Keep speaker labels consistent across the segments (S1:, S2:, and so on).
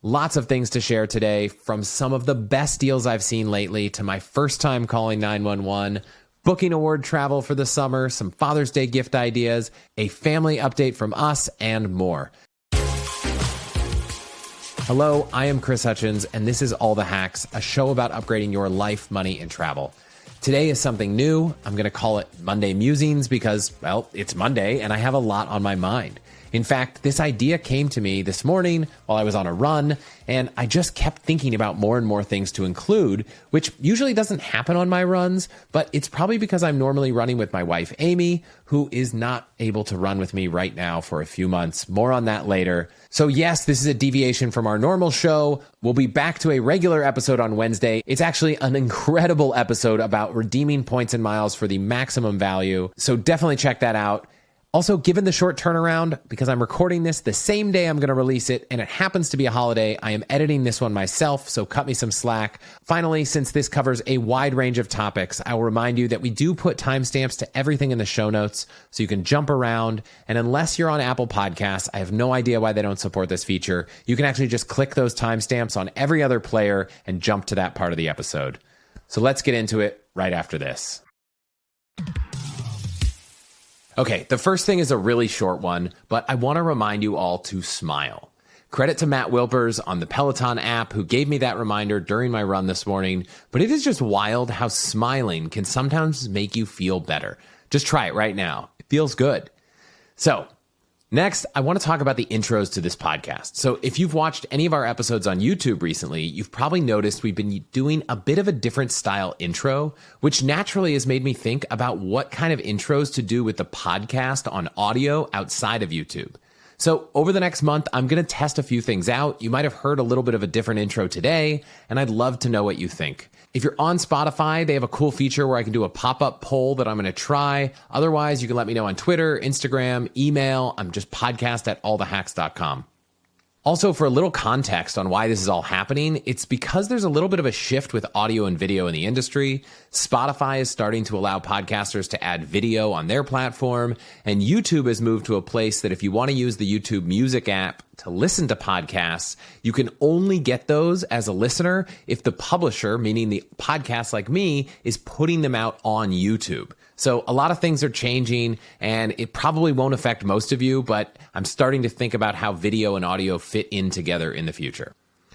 S1: Lots of things to share today, from some of the best deals I've seen lately to my first time calling 911, booking award travel for the summer, some Father's Day gift ideas, a family update from us, and more. Hello, I am Chris Hutchins, and this is All the Hacks, a show about upgrading your life, money, and travel. Today is something new. I'm going to call it Monday Musings because, well, it's Monday and I have a lot on my mind. In fact, this idea came to me this morning while I was on a run, and I just kept thinking about more and more things to include, which usually doesn't happen on my runs, but it's probably because I'm normally running with my wife, Amy, who is not able to run with me right now for a few months. More on that later. So yes, this is a deviation from our normal show. We'll be back to a regular episode on Wednesday. It's actually an incredible episode about redeeming points and miles for the maximum value, so definitely check that out. Also, given the short turnaround, because I'm recording this the same day I'm going to release it, and it happens to be a holiday, I am editing this one myself, so cut me some slack. Finally, since this covers a wide range of topics, I will remind you that we do put timestamps to everything in the show notes, so you can jump around, and unless you're on Apple Podcasts, I have no idea why they don't support this feature. You can actually just click those timestamps on every other player and jump to that part of the episode. So let's get into it right after this. Okay, the first thing is a really short one, but I want to remind you all to smile. Credit to Matt Wilpers on the Peloton app who gave me that reminder during my run this morning, but it is just wild how smiling can sometimes make you feel better. Just try it right now. It feels good. So, next, I want to talk about the intros to this podcast. So if you've watched any of our episodes on YouTube recently, you've probably noticed we've been doing a bit of a different style intro, which naturally has made me think about what kind of intros to do with the podcast on audio outside of YouTube. So over the next month, I'm going to test a few things out. You might have heard a little bit of a different intro today, and I'd love to know what you think. If you're on Spotify, they have a cool feature where I can do a pop-up poll that I'm going to try. Otherwise, you can let me know on Twitter, Instagram, email. I'm just podcast@allthehacks.com. Also, for a little context on why this is all happening, it's because there's a little bit of a shift with audio and video in the industry. Spotify is starting to allow podcasters to add video on their platform, and YouTube has moved to a place that if you want to use the YouTube Music app to listen to podcasts, you can only get those as a listener if the publisher, meaning the podcast like me, is putting them out on YouTube. So a lot of things are changing, and it probably won't affect most of you, but I'm starting to think about how video and audio fit in together in the future.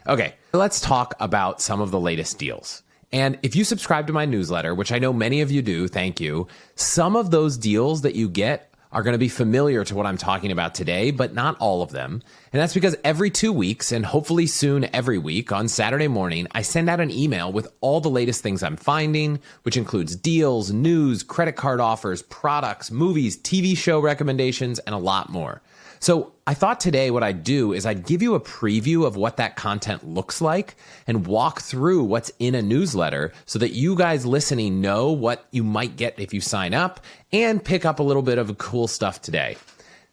S1: Okay, let's talk about some of the latest deals. And if you subscribe to my newsletter, which I know many of you do, thank you, some of those deals that you get are going to be familiar to what I'm talking about today, but not all of them. And that's because every 2 weeks, and hopefully soon every week on Saturday morning, I send out an email with all the latest things I'm finding, which includes deals, news, credit card offers, products, movies, TV show recommendations, and a lot more. So I thought today what I'd do is I'd give you a preview of what that content looks like and walk through what's in a newsletter so that you guys listening know what you might get if you sign up and pick up a little bit of cool stuff today.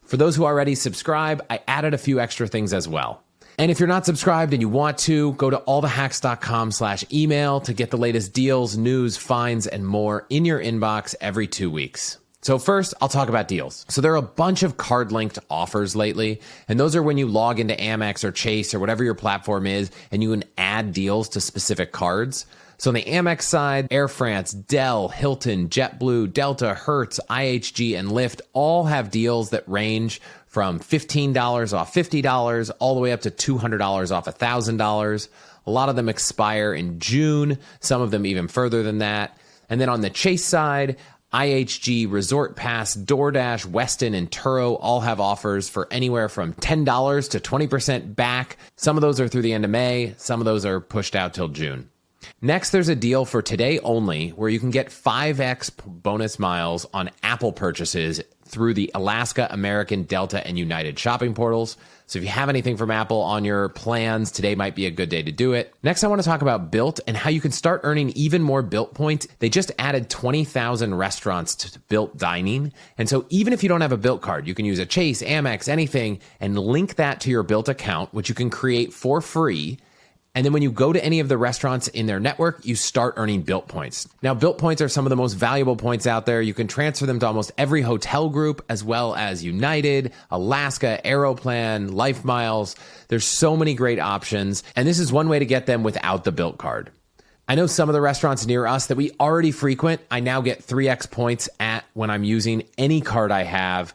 S1: For those who already subscribe, I added a few extra things as well. And if you're not subscribed and you want to, go to allthehacks.com/email to get the latest deals, news, finds, and more in your inbox every 2 weeks. So first, I'll talk about deals. So there are a bunch of card-linked offers lately, and those are when you log into Amex or Chase or whatever your platform is, and you can add deals to specific cards. So on the Amex side, Air France, Dell, Hilton, JetBlue, Delta, Hertz, IHG, and Lyft all have deals that range from $15 off $50 all the way up to $200 off $1,000. A lot of them expire in June, some of them even further than that. And then on the Chase side, IHG, Resort Pass, DoorDash, Westin, and Turo all have offers for anywhere from $10 to 20% back. Some of those are through the end of May. Some of those are pushed out till June. Next, there's a deal for today only where you can get 5x bonus miles on Apple purchases through the Alaska, American, Delta, and United shopping portals. So if you have anything from Apple on your plans, today might be a good day to do it. Next, I want to talk about Bilt and how you can start earning even more Bilt points. They just added 20,000 restaurants to Bilt Dining. And so even if you don't have a Bilt card, you can use a Chase, Amex, anything, and link that to your Bilt account, which you can create for free. And then when you go to any of the restaurants in their network, you start earning Bilt points. Now, Bilt points are some of the most valuable points out there. You can transfer them to almost every hotel group, as well as United, Alaska, Aeroplan, Life Miles. There's so many great options. And this is one way to get them without the Bilt card. I know some of the restaurants near us that we already frequent, I now get 3x points at when I'm using any card I have.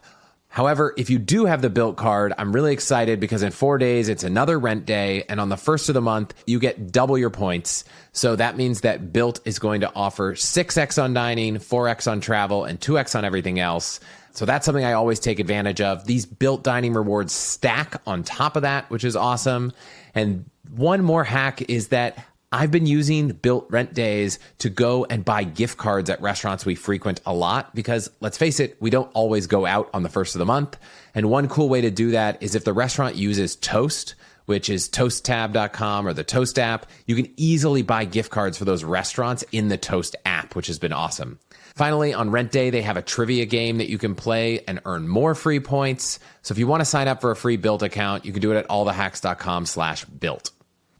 S1: However, if you do have the Bilt card, I'm really excited because in 4 days, it's another rent day. And on the first of the month, you get double your points. So that means that Bilt is going to offer 6x on dining, 4x on travel, and 2x on everything else. So that's something I always take advantage of. These Bilt dining rewards stack on top of that, which is awesome. And one more hack is that I've been using Bilt rent days to go and buy gift cards at restaurants we frequent a lot because, let's face it, we don't always go out on the first of the month. And one cool way to do that is if the restaurant uses Toast, which is toasttab.com or the Toast app, you can easily buy gift cards for those restaurants in the Toast app, which has been awesome. Finally, on rent day, they have a trivia game that you can play and earn more free points. So if you want to sign up for a free Bilt account, you can do it at allthehacks.com/Bilt.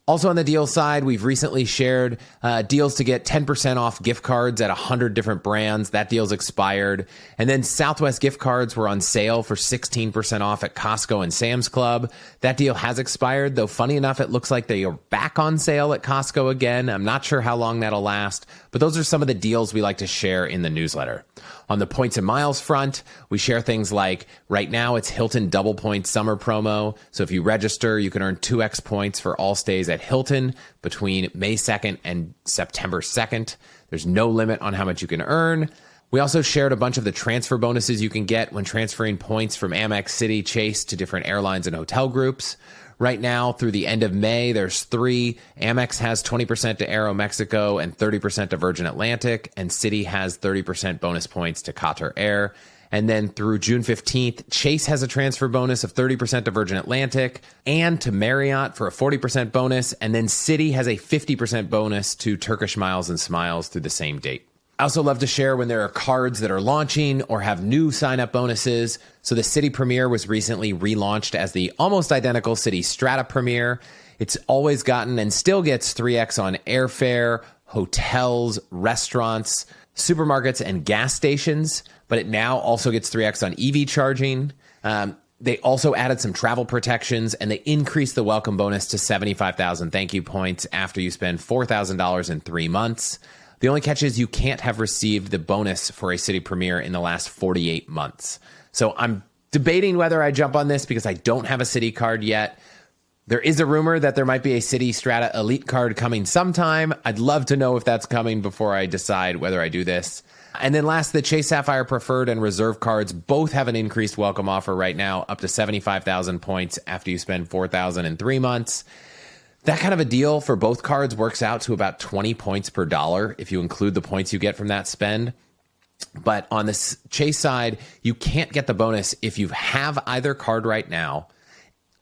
S1: Also on the deal side, we've recently shared deals to get 10% off gift cards at 100 different brands. That deal's expired. And then Southwest gift cards were on sale for 16% off at Costco and Sam's Club. That deal has expired, though funny enough, it looks like they are back on sale at Costco again. I'm not sure how long that'll last, but those are some of the deals we like to share in the newsletter. On the points and miles front, we share things like right now it's Hilton double point summer promo. So if you register, you can earn 2x points for all stays at Hilton between May 2nd and September 2nd. There's no limit on how much you can earn. We also shared a bunch of the transfer bonuses you can get when transferring points from Amex, Citi, Chase to different airlines and hotel groups. Right now, through the end of May, there's 3. Amex has 20% to Aeromexico and 30% to Virgin Atlantic, and Citi has 30% bonus points to Qatar Air. And then through June 15th, Chase has a transfer bonus of 30% to Virgin Atlantic and to Marriott for a 40% bonus. And then Citi has a 50% bonus to Turkish Miles and Smiles through the same date. I also love to share when there are cards that are launching or have new sign-up bonuses. So the Citi Premier was recently relaunched as the almost identical Citi Strata Premier. It's always gotten and still gets 3x on airfare, hotels, restaurants, supermarkets, and gas stations. But it now also gets 3x on EV charging. They also added some travel protections, and they increased the welcome bonus to 75,000 thank you points after you spend $4,000 in 3 months. The only catch is you can't have received the bonus for a Citi Premier in the last 48 months. So I'm debating whether I jump on this because I don't have a Citi card yet. There is a rumor that there might be a Citi Strata Elite card coming sometime. I'd love to know if that's coming before I decide whether I do this. And then last, the Chase Sapphire Preferred and Reserve cards both have an increased welcome offer right now, up to 75,000 points after you spend 4,000 in 3 months. That kind of a deal for both cards works out to about 20 points per dollar if you include the points you get from that spend. But on the Chase side, you can't get the bonus if you have either card right now,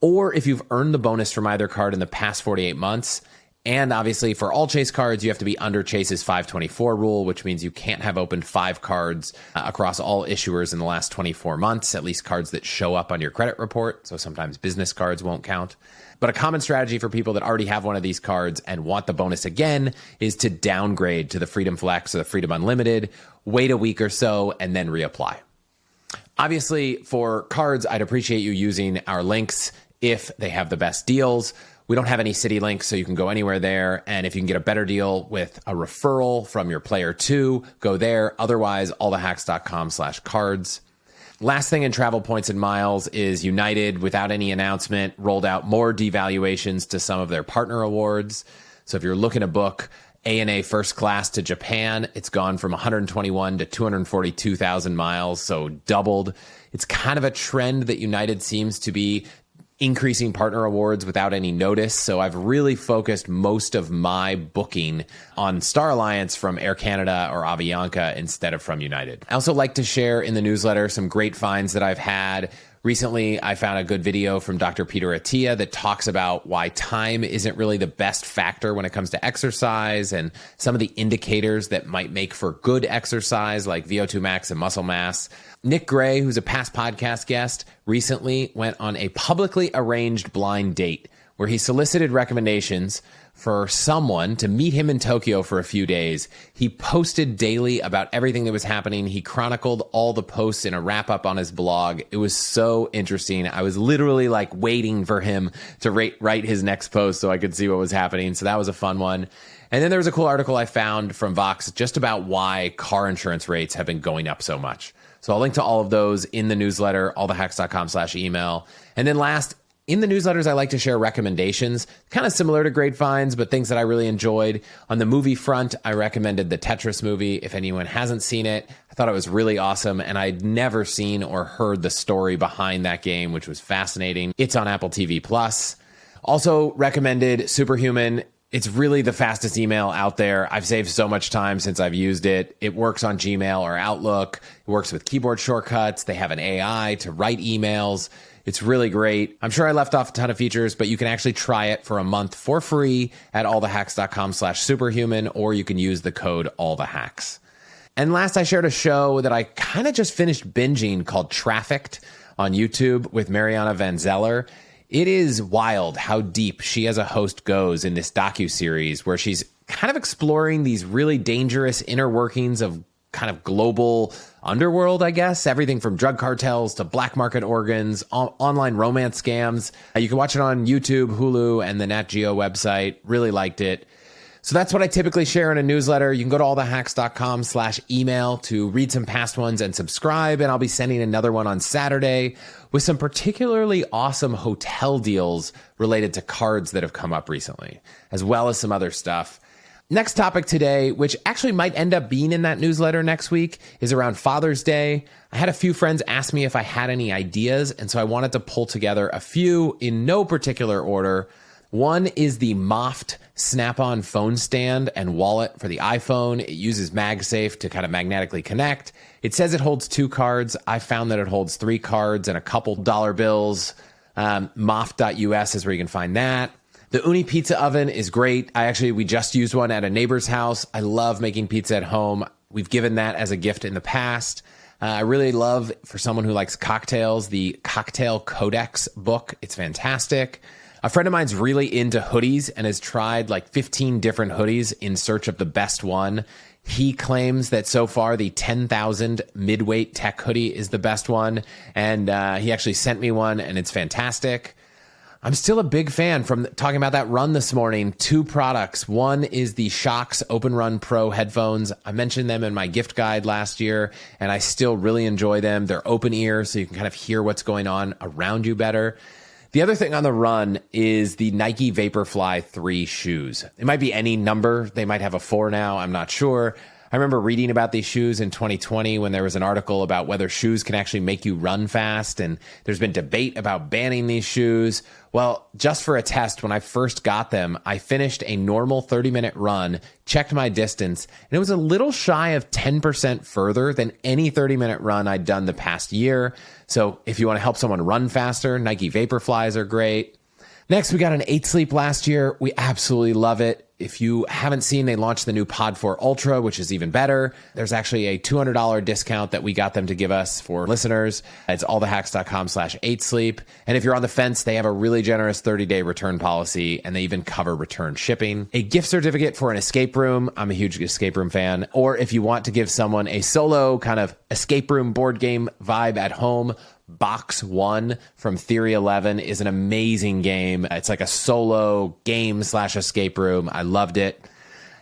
S1: or if you've earned the bonus from either card in the past 48 months. And obviously for all Chase cards, you have to be under Chase's 524 rule, which means you can't have opened 5 cards across all issuers in the last 24 months, at least cards that show up on your credit report. So sometimes business cards won't count. But a common strategy for people that already have one of these cards and want the bonus again is to downgrade to the Freedom Flex or the Freedom Unlimited, wait a week or so, and then reapply. Obviously, for cards, I'd appreciate you using our links if they have the best deals. We don't have any Citi links, so you can go anywhere there. And if you can get a better deal with a referral from your player 2, go there. Otherwise, allthehacks.com/cards. Last thing in travel points and miles is United, without any announcement, rolled out more devaluations to some of their partner awards. So if you're looking to book ANA first class to Japan, it's gone from 121 to 242,000 miles, so doubled. It's kind of a trend that United seems to be increasing partner awards without any notice. So I've really focused most of my booking on Star Alliance from Air Canada or Avianca instead of from United. I also like to share in the newsletter some great finds that I've had. Recently, I found a good video from Dr. Peter Attia that talks about why time isn't really the best factor when it comes to exercise and some of the indicators that might make for good exercise like VO2 max and muscle mass. Nick Gray, who's a past podcast guest, recently went on a publicly arranged blind date where he solicited recommendations for someone to meet him in Tokyo for a few days. He posted daily about everything that was happening. He chronicled all the posts in a wrap-up on his blog. It was so interesting. I was literally like waiting for him to write his next post so I could see what was happening. So that was a fun one. And then there was a cool article I found from Vox just about why car insurance rates have been going up so much. So I'll link to all of those in the newsletter, allthehacks.com/email. And then last, in the newsletters, I like to share recommendations, kind of similar to Great Finds, but things that I really enjoyed. On the movie front, I recommended the Tetris movie. If anyone hasn't seen it, I thought it was really awesome, and I'd never seen or heard the story behind that game, which was fascinating. It's on Apple TV+. Also recommended Superhuman. It's really the fastest email out there. I've saved so much time since I've used it. It works on Gmail or Outlook. It works with keyboard shortcuts. They have an AI to write emails. It's really great. I'm sure I left off a ton of features, but you can actually try it for a month for free at allthehacks.com/superhuman, or you can use the code allthehacks. And last, I shared a show that I kind of just finished binging called Trafficked on YouTube with Mariana van Zeller. It is wild how deep she as a host goes in this docuseries where she's kind of exploring these really dangerous inner workings of kind of global underworld, I guess. Everything from drug cartels to black market organs, online romance scams. You can watch it on YouTube, Hulu, and the Nat Geo website. Really liked it. So that's what I typically share in a newsletter. You can go to allthehacks.com/email to read some past ones and subscribe. And I'll be sending another one on Saturday with some particularly awesome hotel deals related to cards that have come up recently, as well as some other stuff. Next topic today, which actually might end up being in that newsletter next week, is around Father's Day. I had a few friends ask me if I had any ideas, and so I wanted to pull together a few in no particular order. One is the Moft Snap-on phone stand and wallet for the iPhone. It uses MagSafe to kind of magnetically connect. It says it holds 2 cards. I found that it holds 3 cards and a couple dollar bills. Moft.us is where you can find that. The Uni pizza oven is great. We just used one at a neighbor's house. I love making pizza at home. We've given that as a gift in the past. I really love, for someone who likes cocktails, the Cocktail Codex book. It's fantastic. A friend of mine's really into hoodies and has tried like 15 different hoodies in search of the best one. He claims that so far the 10,000 midweight tech hoodie is the best one. And he actually sent me one, and it's fantastic. I'm still a big fan from talking about that run this morning. 2 products. One is the Shox Open Run Pro headphones. I mentioned them in my gift guide last year, and I still really enjoy them. They're open ear, so you can kind of hear what's going on around you better. The other thing on the run is the Nike Vaporfly 3 shoes. It might be any number. They might have a 4 now. I'm not sure. I remember reading about these shoes in 2020 when there was an article about whether shoes can actually make you run fast, and there's been debate about banning these shoes. Well, just for a test, when I first got them, I finished a normal 30-minute run, checked my distance, and it was a little shy of 10% further than any 30-minute run I'd done the past year. So if you want to help someone run faster, Nike Vaporflies are great. Next, we got an 8 Sleep last year. We absolutely love it. If you haven't seen, they launched the new Pod 4 Ultra, which is even better. There's actually a $200 discount that we got them to give us for listeners. It's allthehacks.com/8sleep. And if you're on the fence, they have a really generous 30-day return policy, and they even cover return shipping. A gift certificate for an escape room. I'm a huge escape room fan. Or if you want to give someone a solo kind of escape room board game vibe at home, Box 1 from Theory 11 is an amazing game. It's like a solo game/escape room. I loved it.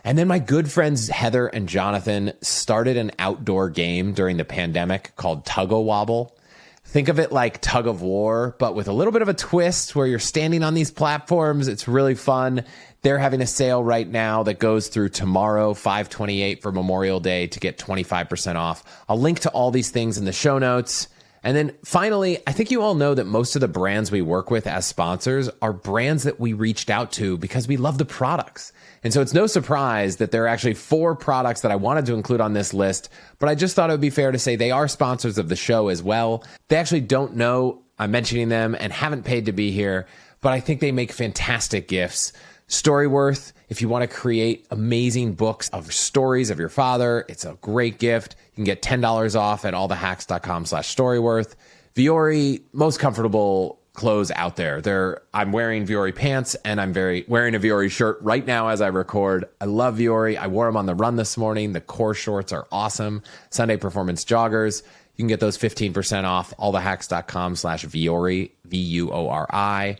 S1: And then my good friends Heather and Jonathan started an outdoor game during the pandemic called Tug-O-Wobble. Think of it like tug of war, but with a little bit of a twist where you're standing on these platforms. It's really fun. They're having a sale right now that goes through tomorrow, 5/28 for Memorial Day, to get 25% off. I'll link to all these things in the show notes. And then finally, I think you all know that most of the brands we work with as sponsors are brands that we reached out to because we love the products. And so it's no surprise that there are actually 4 products that I wanted to include on this list, but I just thought it would be fair to say they are sponsors of the show as well. They actually don't know I'm mentioning them and haven't paid to be here, but I think they make fantastic gifts. Storyworth, if you want to create amazing books of stories of your father, it's a great gift. You can get $10 off at allthehacks.com/Storyworth. Viore, most comfortable clothes out there. I'm wearing Vuori pants and I'm wearing a Vuori shirt right now as I record. I love Vuori. I wore them on the run this morning. The core shorts are awesome. Sunday performance joggers. You can get those 15% off, allthehacks.com/Vuori, Vuori.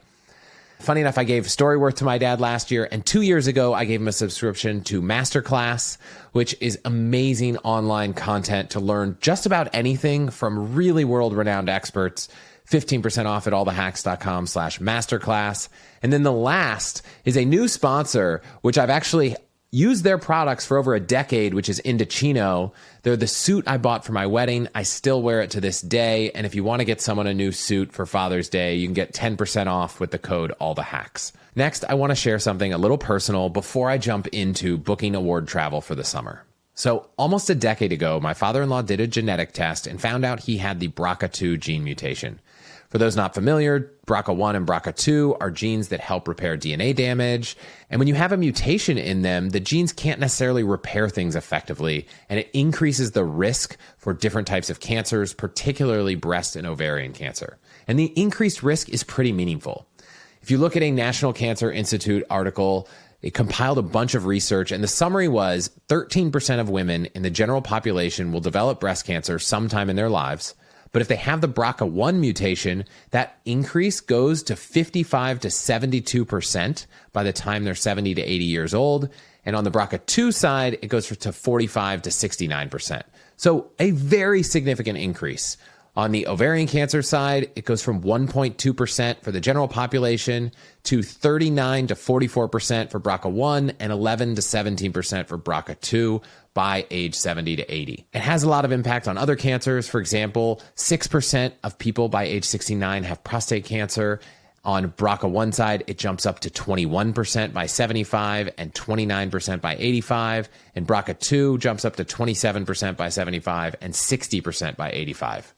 S1: Funny enough, I gave Storyworth to my dad last year, and 2 years ago, I gave him a subscription to Masterclass, which is amazing online content to learn just about anything from really world-renowned experts. 15% off at allthehacks.com/masterclass. And then the last is a new sponsor, which I've actually used their products for over a decade, which is Indochino. They're the suit I bought for my wedding. I still wear it to this day. And if you want to get someone a new suit for Father's Day, you can get 10% off with the code AllTheHacks. Next, I want to share something a little personal before I jump into booking award travel for the summer. So almost a decade ago, my father-in-law did a genetic test and found out he had the BRCA2 gene mutation. For those not familiar, BRCA1 and BRCA2 are genes that help repair DNA damage. And when you have a mutation in them, the genes can't necessarily repair things effectively, and it increases the risk for different types of cancers, particularly breast and ovarian cancer. And the increased risk is pretty meaningful. If you look at a National Cancer Institute article, it compiled a bunch of research, and the summary was 13% of women in the general population will develop breast cancer sometime in their lives. But if they have the BRCA1 mutation, that increase goes to 55 to 72% by the time they're 70 to 80 years old. And on the BRCA2 side, it goes to 45 to 69%. So a very significant increase. On the ovarian cancer side, it goes from 1.2% for the general population to 39 to 44% for BRCA1 and 11 to 17% for BRCA2 by age 70 to 80. It has a lot of impact on other cancers. For example, 6% of people by age 69 have prostate cancer. On BRCA1 side, it jumps up to 21% by 75 and 29% by 85. And BRCA2 jumps up to 27% by 75 and 60% by 85.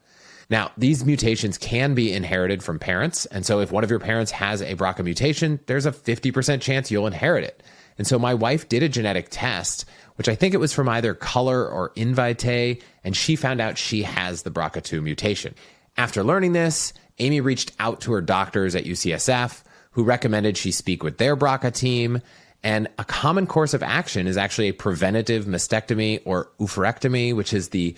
S1: Now, these mutations can be inherited from parents. And so if one of your parents has a BRCA mutation, there's a 50% chance you'll inherit it. And so my wife did a genetic test, which I think it was from either color or invitae, and she found out she has the BRCA2 mutation. After learning this, Amy reached out to her doctors at UCSF, who recommended she speak with their BRCA team. And a common course of action is actually a preventative mastectomy or oophorectomy, which is the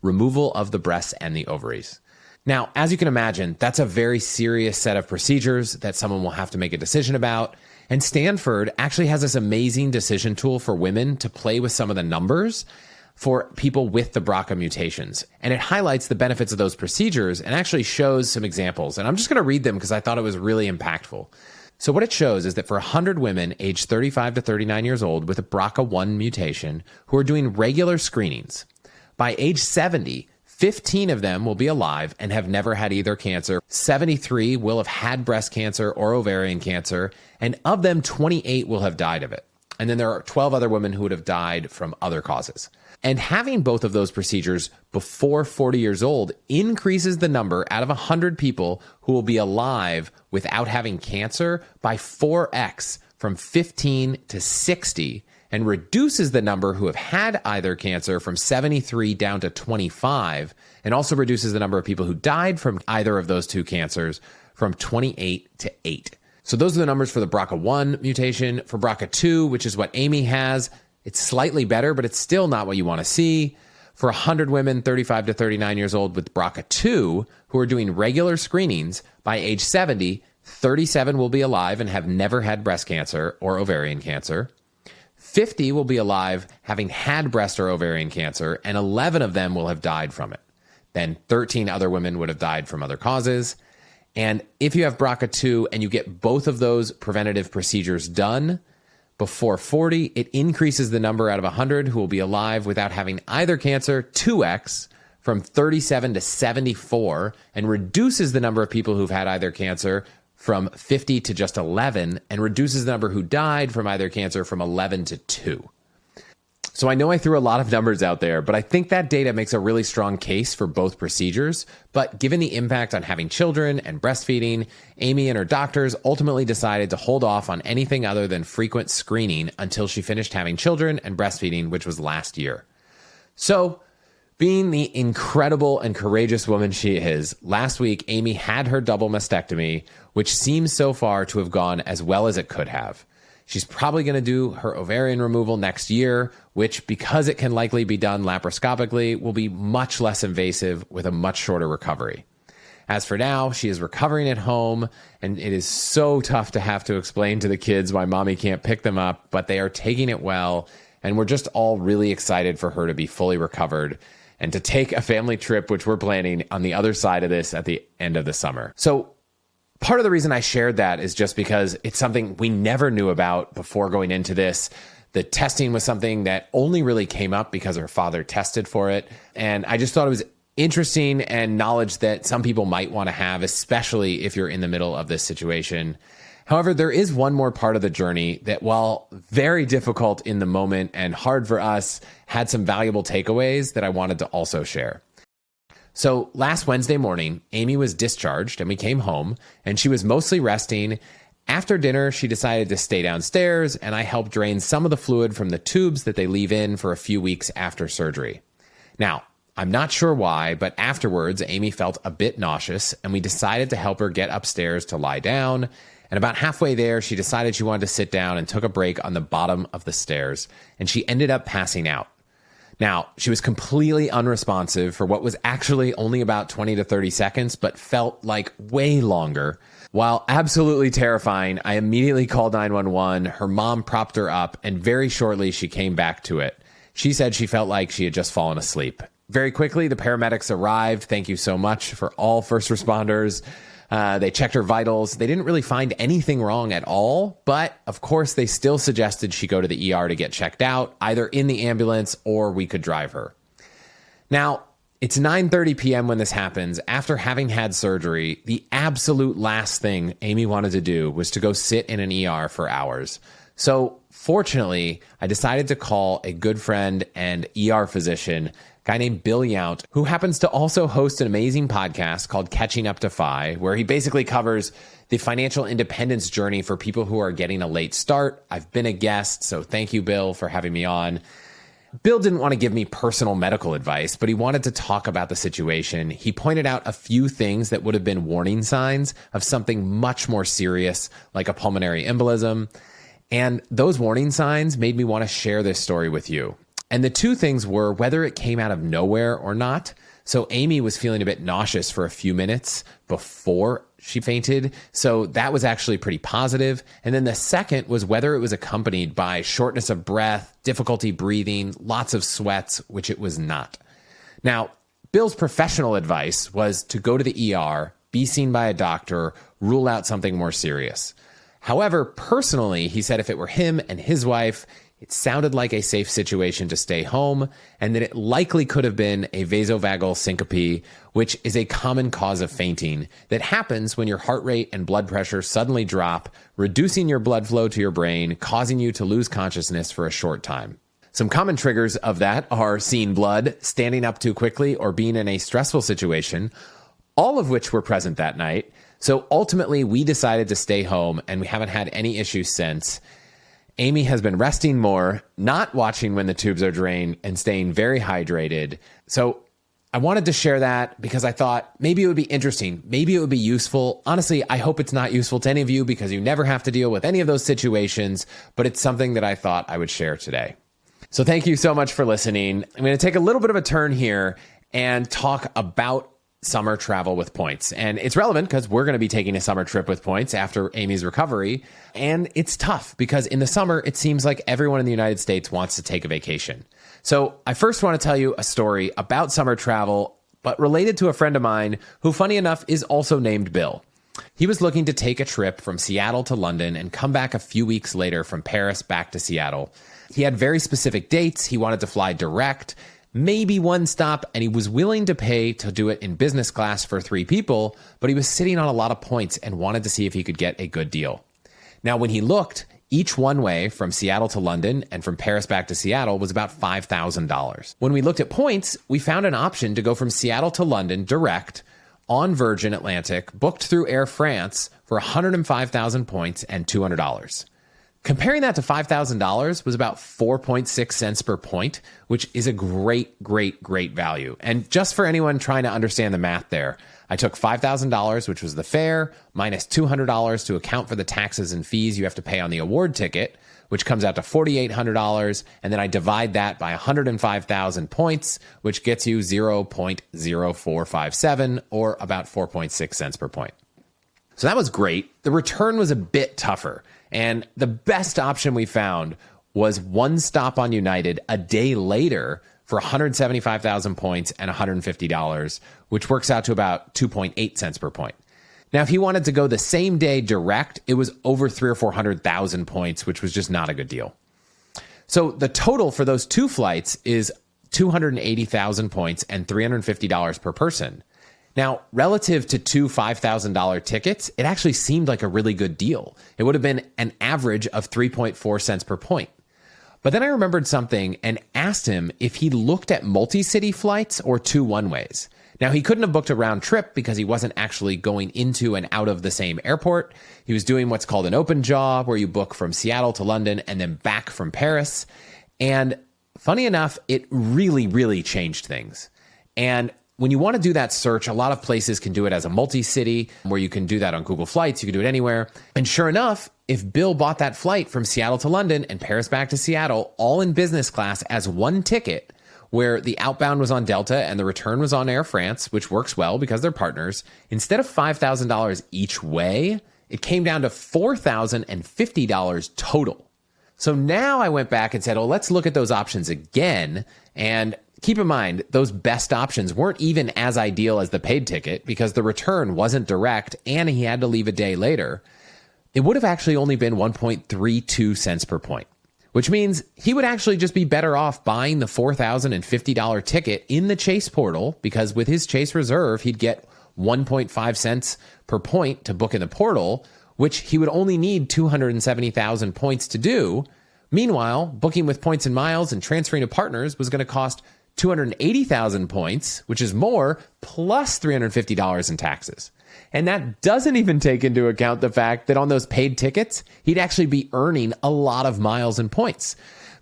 S1: removal of the breasts and the ovaries. Now, as you can imagine, that's a very serious set of procedures that someone will have to make a decision about. And Stanford actually has this amazing decision tool for women to play with some of the numbers for people with the BRCA mutations. And it highlights the benefits of those procedures and actually shows some examples. And I'm just going to read them because I thought it was really impactful. So what it shows is that for 100 women aged 35 to 39 years old with a BRCA1 mutation who are doing regular screenings, by age 70, 15 of them will be alive and have never had either cancer. 73 will have had breast cancer or ovarian cancer, and of them, 28 will have died of it. And then there are 12 other women who would have died from other causes. And having both of those procedures before 40 years old increases the number out of 100 people who will be alive without having cancer by 4x from 15 to 60, and reduces the number who have had either cancer from 73 down to 25, and also reduces the number of people who died from either of those two cancers from 28 to 8. So those are the numbers for the BRCA1 mutation. For BRCA2, which is what Amy has, it's slightly better, but it's still not what you want to see. For 100 women 35 to 39 years old with BRCA2 who are doing regular screenings, by age 70, 37 will be alive and have never had breast cancer or ovarian cancer. 50 will be alive having had breast or ovarian cancer, and 11 of them will have died from it. Then 13 other women would have died from other causes. And if you have BRCA2 and you get both of those preventative procedures done before 40, it increases the number out of 100 who will be alive without having either cancer 2x from 37 to 74, and reduces the number of people who've had either cancer from 50 to just 11, and reduces the number who died from either cancer from 11 to 2. So I know I threw a lot of numbers out there, but I think that data makes a really strong case for both procedures. But given the impact on having children and breastfeeding, Amy and her doctors ultimately decided to hold off on anything other than frequent screening until she finished having children and breastfeeding, which was last year. So Being the incredible and courageous woman she is, last week, Amy had her double mastectomy, which seems so far to have gone as well as it could have. She's probably going to do her ovarian removal next year, which, because it can likely be done laparoscopically, will be much less invasive with a much shorter recovery. As for now, she is recovering at home, and it is so tough to have to explain to the kids why mommy can't pick them up, but they are taking it well, and we're just all really excited for her to be fully recovered and to take a family trip, which we're planning on the other side of this at the end of the summer. So part of the reason I shared that is just because it's something we never knew about before going into this. The testing was something that only really came up because her father tested for it. And I just thought it was interesting and knowledge that some people might want to have, especially if you're in the middle of this situation. However, there is one more part of the journey that, while very difficult in the moment and hard for us, had some valuable takeaways that I wanted to also share. So last Wednesday morning, Amy was discharged and we came home, and she was mostly resting. After dinner, she decided to stay downstairs, and I helped drain some of the fluid from the tubes that they leave in for a few weeks after surgery. Now, I'm not sure why, but afterwards, Amy felt a bit nauseous, and we decided to help her get upstairs to lie down. And about halfway there, she decided she wanted to sit down and took a break on the bottom of the stairs, and she ended up passing out. Now, she was completely unresponsive for what was actually only about 20 to 30 seconds, but felt like way longer. While absolutely terrifying, I immediately called 911. Her mom propped her up, and very shortly she came back to it. She said she felt like she had just fallen asleep. Very quickly, the paramedics arrived. Thank you so much for all first responders. They checked her vitals. They didn't really find anything wrong at all, but of course they still suggested she go to the ER to get checked out, either in the ambulance or we could drive her. Now, it's 9:30 p.m. when this happens. After having had surgery, the absolute last thing Amy wanted to do was to go sit in an ER for hours. So fortunately, I decided to call a good friend and ER physician, guy named Bill Yount, who happens to also host an amazing podcast called Catching Up to Fi, where he basically covers the financial independence journey for people who are getting a late start. I've been a guest, so thank you, Bill, for having me on. Bill didn't want to give me personal medical advice, but he wanted to talk about the situation. He pointed out a few things that would have been warning signs of something much more serious, like a pulmonary embolism. And those warning signs made me want to share this story with you. And the two things were whether it came out of nowhere or not. So Amy was feeling a bit nauseous for a few minutes before she fainted. So that was actually pretty positive. And then the second was whether it was accompanied by shortness of breath, difficulty breathing, lots of sweats, which it was not. Now, Bill's professional advice was to go to the ER, be seen by a doctor, rule out something more serious. However, personally, he said if it were him and his wife, it sounded like a safe situation to stay home, and that it likely could have been a vasovagal syncope, which is a common cause of fainting that happens when your heart rate and blood pressure suddenly drop, reducing your blood flow to your brain, causing you to lose consciousness for a short time. Some common triggers of that are seeing blood, standing up too quickly, or being in a stressful situation, all of which were present that night. So ultimately, we decided to stay home, and we haven't had any issues since. Amy has been resting more, not watching when the tubes are drained, and staying very hydrated. So I wanted to share that because I thought maybe it would be interesting. Maybe it would be useful. Honestly, I hope it's not useful to any of you because you never have to deal with any of those situations, but it's something that I thought I would share today. So thank you so much for listening. I'm going to take a little bit of a turn here and talk about summer travel with points. And it's relevant because we're going to be taking a summer trip with points after Amy's recovery. And it's tough because in the summer, it seems like everyone in the United States wants to take a vacation. So I first want to tell you a story about summer travel, but related to a friend of mine who, funny enough, is also named Bill. He was looking to take a trip from Seattle to London and come back a few weeks later from Paris back to Seattle. He had very specific dates. He wanted to fly direct, maybe one stop, and he was willing to pay to do it in business class for 3 people, but he was sitting on a lot of points and wanted to see if he could get a good deal. Now, when he looked, each one way from Seattle to London and from Paris back to Seattle was about $5,000. When we looked at points, we found an option to go from Seattle to London direct on Virgin Atlantic, booked through Air France for 105,000 points and $200. Comparing that to $5,000 was about 4.6 cents per point, which is a great value. And just for anyone trying to understand the math there, I took $5,000, which was the fare, minus $200 to account for the taxes and fees you have to pay on the award ticket, which comes out to $4,800. And then I divide that by 105,000 points, which gets you 0.0457 or about 4.6 cents per point. So that was great. The return was a bit tougher. And the best option we found was one stop on United a day later for 175,000 points and $150, which works out to about 2.8 cents per point. Now, if he wanted to go the same day direct, it was over 300,000 or 400,000 points, which was just not a good deal. So the total for those two flights is 280,000 points and $350 per person. Now, relative to two $5,000 tickets, it actually seemed like a really good deal. It would have been an average of 3.4 cents per point. But then I remembered something and asked him if he looked at multi-city flights or two one-ways. Now, he couldn't have booked a round trip because he wasn't actually going into and out of the same airport. He was doing what's called an open jaw, where you book from Seattle to London and then back from Paris. And funny enough, it really changed things. And when you want to do that search, a lot of places can do it as a multi-city, where you can do that on Google Flights. You can do it anywhere. And sure enough, if Bill bought that flight from Seattle to London and Paris back to Seattle, all in business class as one ticket, where the outbound was on Delta and the return was on Air France, which works well because they're partners, instead of $5,000 each way, it came down to $4,050 total. So now I went back and said, oh, let's look at those options again. And keep in mind, those best options weren't even as ideal as the paid ticket because the return wasn't direct and he had to leave a day later. It would have actually only been 1.32 cents per point, which means he would actually just be better off buying the $4,050 ticket in the Chase portal, because with his Chase Reserve, he'd get 1.5 cents per point to book in the portal, which he would only need 270,000 points to do. Meanwhile, booking with points and miles and transferring to partners was going to cost 280,000 points, which is more, plus $350 in taxes. And that doesn't even take into account the fact that on those paid tickets, he'd actually be earning a lot of miles and points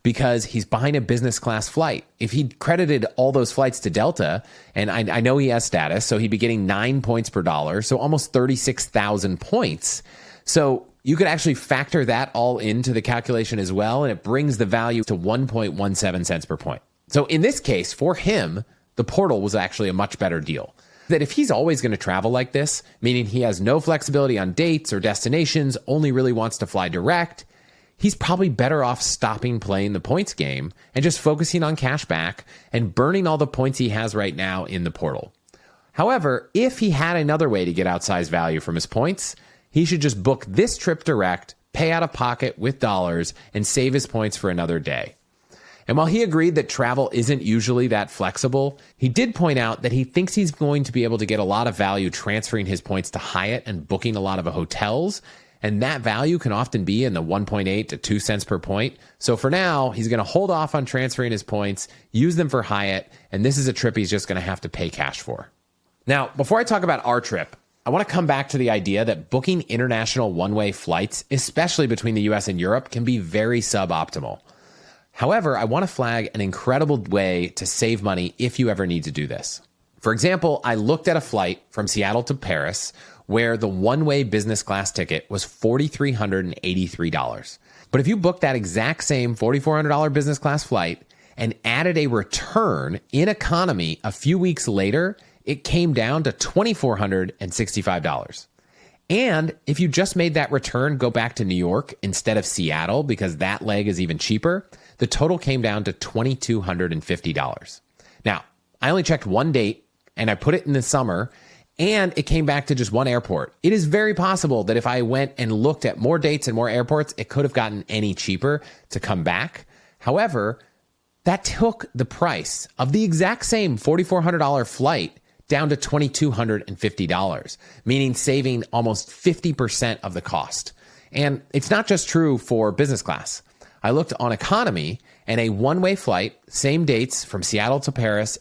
S1: because he's buying a business class flight. If he'd credited all those flights to Delta, and I know he has status, so he'd be getting 9 points per dollar, so almost 36,000 points. So you could actually factor that all into the calculation as well, and it brings the value to 1.17 cents per point. So in this case, for him, the portal was actually a much better deal. That if he's always going to travel like this, meaning he has no flexibility on dates or destinations, only really wants to fly direct, he's probably better off stopping playing the points game and just focusing on cash back and burning all the points he has right now in the portal. However, if he had another way to get outsized value from his points, he should just book this trip direct, pay out of pocket with dollars, and save his points for another day. And while he agreed that travel isn't usually that flexible, he did point out that he thinks he's going to be able to get a lot of value transferring his points to Hyatt and booking a lot of hotels. And that value can often be in the 1.8 to 2 cents per point. So for now, he's going to hold off on transferring his points, use them for Hyatt, and this is a trip he's just going to have to pay cash for. Now, before I talk about our trip, I want to come back to the idea that booking international one-way flights, especially between the US and Europe, can be very suboptimal. However, I want to flag an incredible way to save money if you ever need to do this. For example, I looked at a flight from Seattle to Paris where the one-way business class ticket was $4,383. But if you booked that exact same $4,400 business class flight and added a return in economy a few weeks later, it came down to $2,465. And if you just made that return go back to New York instead of Seattle, because that leg is even cheaper, the total came down to $2,250. Now, I only checked one date and I put it in the summer and it came back to just one airport. It is very possible that if I went and looked at more dates and more airports, it could have gotten any cheaper to come back. However, that took the price of the exact same $4,400 flight down to $2,250, meaning saving almost 50% of the cost. And it's not just true for business class. I looked on economy and a one-way flight, same dates from Seattle to Paris.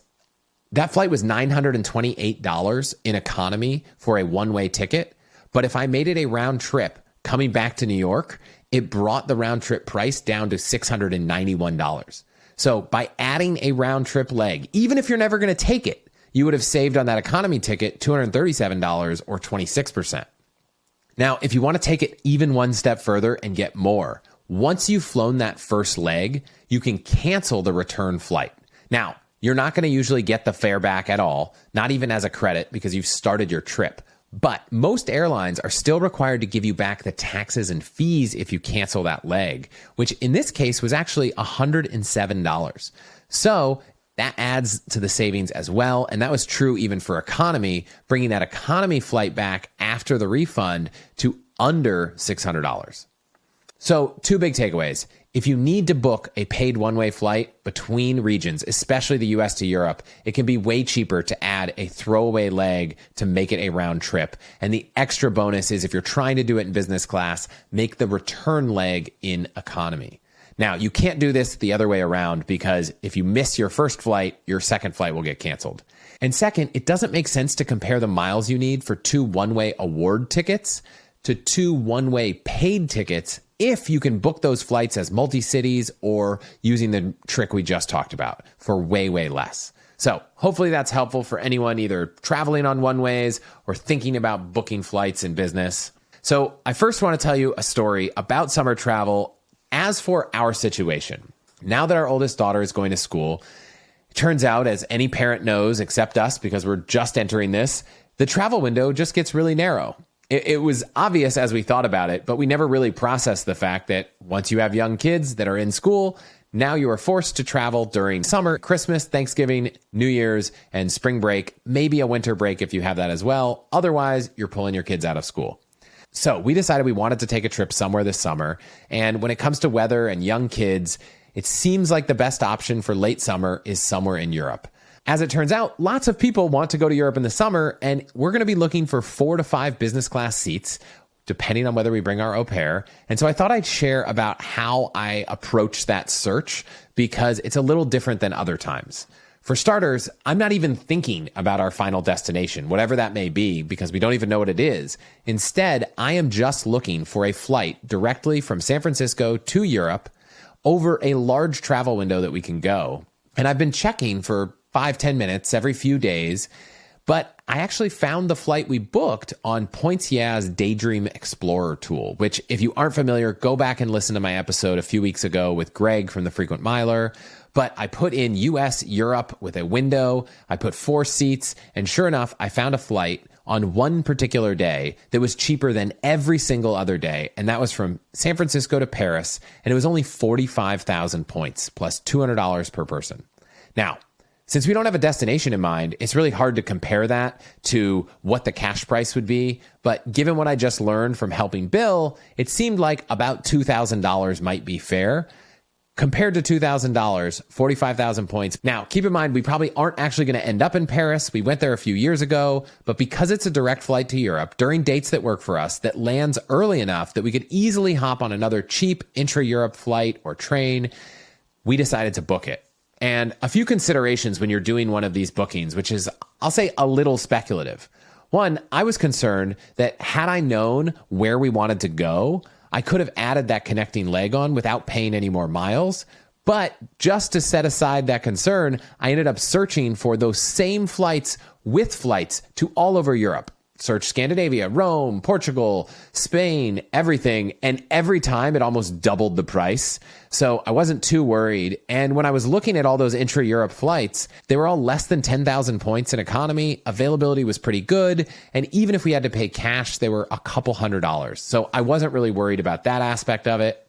S1: That flight was $928 in economy for a one-way ticket. But if I made it a round trip coming back to New York, it brought the round trip price down to $691. So by adding a round trip leg, even if you're never going to take it, you would have saved on that economy ticket $237 or 26%. Now, if you want to take it even one step further and get more, once you've flown that first leg, you can cancel the return flight. Now, you're not going to usually get the fare back at all, not even as a credit because you've started your trip. But most airlines are still required to give you back the taxes and fees if you cancel that leg, which in this case was actually $107. So that adds to the savings as well. And that was true even for economy, bringing that economy flight back after the refund to under $600. So 2 big takeaways. If you need to book a paid one-way flight between regions, especially the US to Europe, it can be way cheaper to add a throwaway leg to make it a round trip. And the extra bonus is if you're trying to do it in business class, make the return leg in economy. Now, you can't do this the other way around because if you miss your first flight, your second flight will get canceled. And second, it doesn't make sense to compare the miles you need for 2 one-way award tickets to 2 one-way paid tickets if you can book those flights as multi-cities or using the trick we just talked about for way, way less. So hopefully that's helpful for anyone either traveling on one-ways or thinking about booking flights in business. So I first want to tell you a story about summer travel. As for our situation, now that our oldest daughter is going to school, it turns out, as any parent knows except us because we're just entering this, the travel window just gets really narrow. It was obvious as we thought about it, but we never really processed the fact that once you have young kids that are in school, now you are forced to travel during summer, Christmas, Thanksgiving, New Year's, and spring break, maybe a winter break if you have that as well. Otherwise, you're pulling your kids out of school. So we decided we wanted to take a trip somewhere this summer. And when it comes to weather and young kids, it seems like the best option for late summer is somewhere in Europe. As it turns out, lots of people want to go to Europe in the summer, and we're going to be looking for 4 to 5 business class seats, depending on whether we bring our au pair. And so I thought I'd share about how I approach that search because it's a little different than other times. For starters, I'm not even thinking about our final destination, whatever that may be, because we don't even know what it is. Instead, I am just looking for a flight directly from San Francisco to Europe over a large travel window that we can go. And I've been checking for 5-10 minutes every few days, but I actually found the flight we booked on Pointier's Daydream Explorer tool, which if you aren't familiar, go back and listen to my episode a few weeks ago with Greg from The Frequent Miler. But I put in US, Europe with a window, I put 4 seats, and sure enough, I found a flight on one particular day that was cheaper than every single other day, and that was from San Francisco to Paris, and it was only 45,000 points plus $200 per person. Now, since we don't have a destination in mind, it's really hard to compare that to what the cash price would be. But given what I just learned from helping Bill, it seemed like about $2,000 might be fair. Compared to $2,000, 45,000 points. Now, keep in mind, we probably aren't actually going to end up in Paris. We went there a few years ago, but because it's a direct flight to Europe during dates that work for us, that lands early enough that we could easily hop on another cheap intra-Europe flight or train, we decided to book it. And a few considerations when you're doing one of these bookings, which is, I'll say, a little speculative. One, I was concerned that had I known where we wanted to go, I could have added that connecting leg on without paying any more miles. But just to set aside that concern, I ended up searching for those same flights with flights to all over Europe. Search Scandinavia, Rome, Portugal, Spain, everything. And every time it almost doubled the price. So I wasn't too worried. And when I was looking at all those intra-Europe flights, they were all less than 10,000 points in economy. Availability was pretty good. And even if we had to pay cash, they were a couple $100s. So I wasn't really worried about that aspect of it.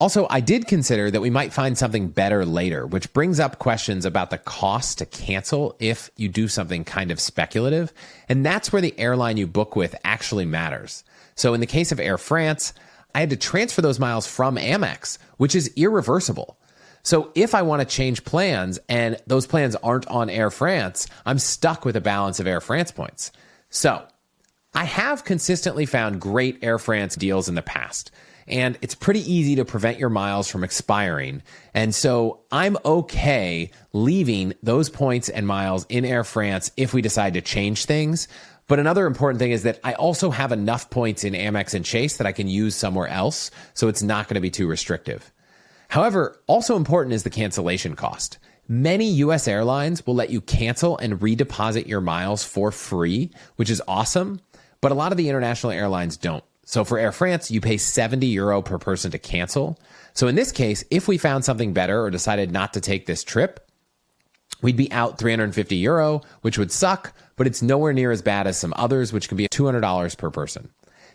S1: Also, I did consider that we might find something better later, which brings up questions about the cost to cancel if you do something kind of speculative. And that's where the airline you book with actually matters. So in the case of Air France, I had to transfer those miles from Amex, which is irreversible. So if I want to change plans and those plans aren't on Air France, I'm stuck with a balance of Air France points. So I have consistently found great Air France deals in the past. And it's pretty easy to prevent your miles from expiring. And so I'm okay leaving those points and miles in Air France if we decide to change things. But another important thing is that I also have enough points in Amex and Chase that I can use somewhere else, so it's not going to be too restrictive. However, also important is the cancellation cost. Many US airlines will let you cancel and redeposit your miles for free, which is awesome, but a lot of the international airlines don't. So for Air France, you pay €70 per person to cancel. So in this case, if we found something better or decided not to take this trip, we'd be out €350, which would suck, but it's nowhere near as bad as some others, which can be $200 per person.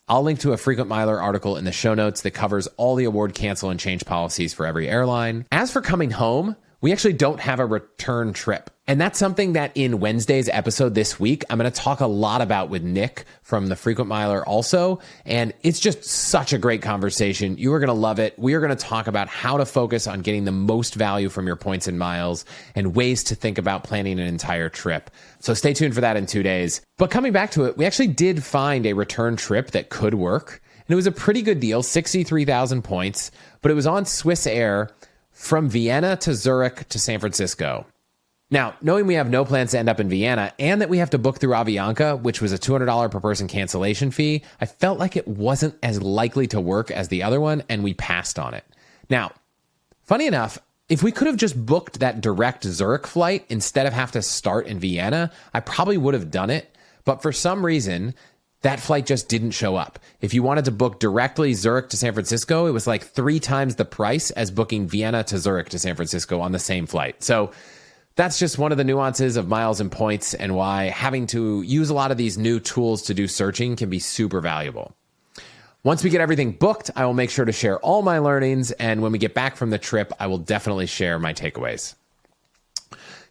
S1: I'll link to a Frequent Miler article in the show notes that covers all the award cancel and change policies for every airline. As for coming home, we actually don't have a return trip. And that's something that in Wednesday's episode this week, I'm going to talk a lot about with Nick from the Frequent Miler also. And it's just such a great conversation. You are going to love it. We are going to talk about how to focus on getting the most value from your points and miles and ways to think about planning an entire trip. So stay tuned for that in 2 days. But coming back to it, we actually did find a return trip that could work. And it was a pretty good deal, 63,000 points, but it was on Swiss Air from Vienna to Zurich to San Francisco. Now, knowing we have no plans to end up in Vienna and that we have to book through Avianca, which was a $200 per person cancellation fee, I felt like it wasn't as likely to work as the other one, and we passed on it. Now, funny enough, if we could have just booked that direct Zurich flight instead of have to start in Vienna, I probably would have done it. But for some reason, that flight just didn't show up. If you wanted to book directly Zurich to San Francisco, it was like 3 times the price as booking Vienna to Zurich to San Francisco on the same flight. So that's just one of the nuances of miles and points and why having to use a lot of these new tools to do searching can be super valuable. Once we get everything booked, I will make sure to share all my learnings. And when we get back from the trip, I will definitely share my takeaways.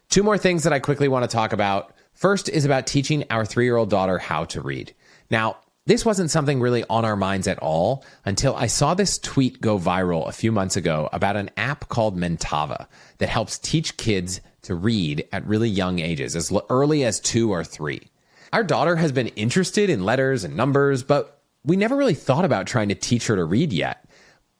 S1: 2 more things that I quickly want to talk about. First is about teaching our 3-year-old daughter how to read. Now, this wasn't something really on our minds at all until I saw this tweet go viral a few months ago about an app called Mentava that helps teach kids to read at really young ages, as early as 2 or 3. Our daughter has been interested in letters and numbers, but we never really thought about trying to teach her to read yet.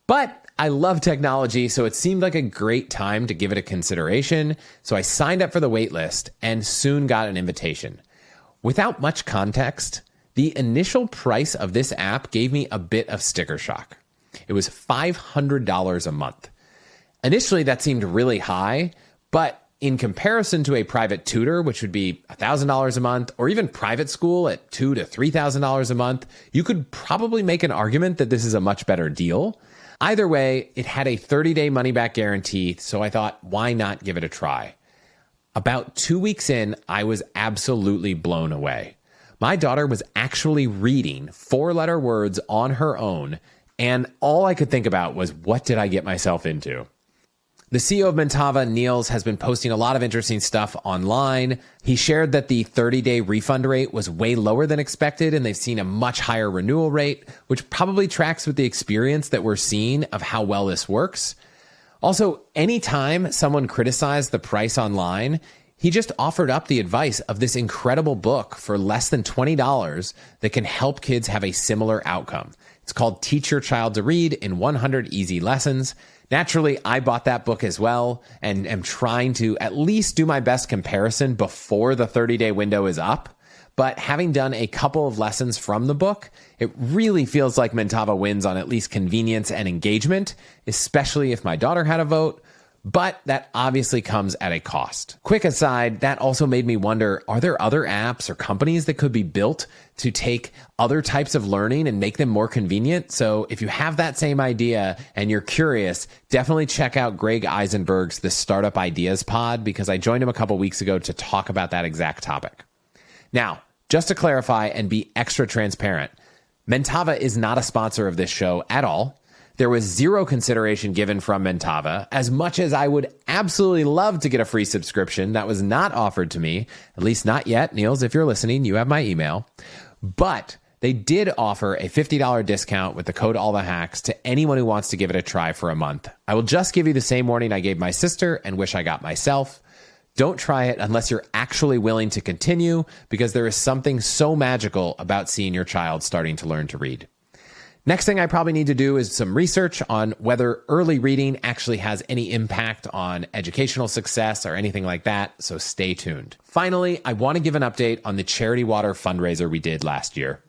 S1: But I love technology, so it seemed like a great time to give it a consideration. So I signed up for the wait list and soon got an invitation. Without much context, the initial price of this app gave me a bit of sticker shock. It was $500 a month. Initially, that seemed really high, but in comparison to a private tutor, which would be $1,000 a month, or even private school at $2,000 to $3,000 a month, you could probably make an argument that this is a much better deal. Either way, it had a 30-day money-back guarantee, so I thought, why not give it a try? About 2 weeks in, I was absolutely blown away. My daughter was actually reading 4-letter words on her own, and all I could think about was, what did I get myself into? The CEO of Mentava, Niels, has been posting a lot of interesting stuff online. He shared that the 30-day refund rate was way lower than expected, and they've seen a much higher renewal rate, which probably tracks with the experience that we're seeing of how well this works. Also, anytime someone criticized the price online, he just offered up the advice of this incredible book for less than $20 that can help kids have a similar outcome. It's called Teach Your Child to Read in 100 Easy Lessons. Naturally, I bought that book as well and am trying to at least do my best comparison before the 30-day window is up. But having done a couple of lessons from the book, it really feels like Mentava wins on at least convenience and engagement, especially if my daughter had a vote. But that obviously comes at a cost. Quick aside, that also made me wonder, are there other apps or companies that could be built to take other types of learning and make them more convenient? So if you have that same idea and you're curious, definitely check out Greg Eisenberg's The Startup Ideas Pod, because I joined him a couple weeks ago to talk about that exact topic. Now, just to clarify and be extra transparent, Mentava is not a sponsor of this show at all. There was zero consideration given from Mentava. As much as I would absolutely love to get a free subscription, that was not offered to me, at least not yet. Niels, if you're listening, you have my email. But they did offer a $50 discount with the code AllTheHacks to anyone who wants to give it a try for a month. I will just give you the same warning I gave my sister and wish I got myself. Don't try it unless you're actually willing to continue, because there is something so magical about seeing your child starting to learn to read. Next thing I probably need to do is some research on whether early reading actually has any impact on educational success or anything like that, so stay tuned. Finally, I want to give an update on the charity water fundraiser we did last year.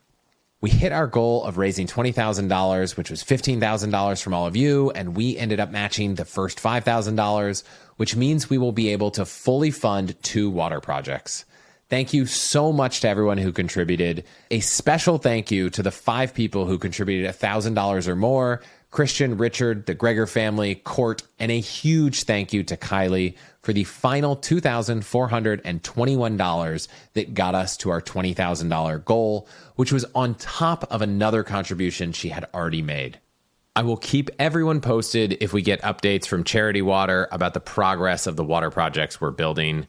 S1: We hit our goal of raising $20,000, which was $15,000 from all of you, and we ended up matching the first $5,000, which means we will be able to fully fund 2 water projects. Thank you so much to everyone who contributed. A special thank you to the 5 people who contributed $1,000 or more: Christian, Richard, the Greger family, Court, and a huge thank you to Kylie for the final $2,421 that got us to our $20,000 goal, which was on top of another contribution she had already made. I will keep everyone posted if we get updates from Charity Water about the progress of the water projects we're building.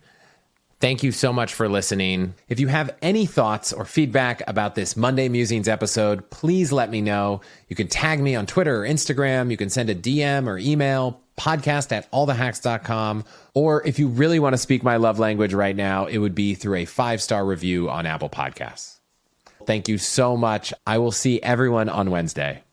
S1: Thank you so much for listening. If you have any thoughts or feedback about this Monday Musings episode, please let me know. You can tag me on Twitter or Instagram. You can send a DM or email, podcast@allthehacks.com. Or if you really want to speak my love language right now, it would be through a 5-star review on Apple Podcasts. Thank you so much. I will see everyone on Wednesday.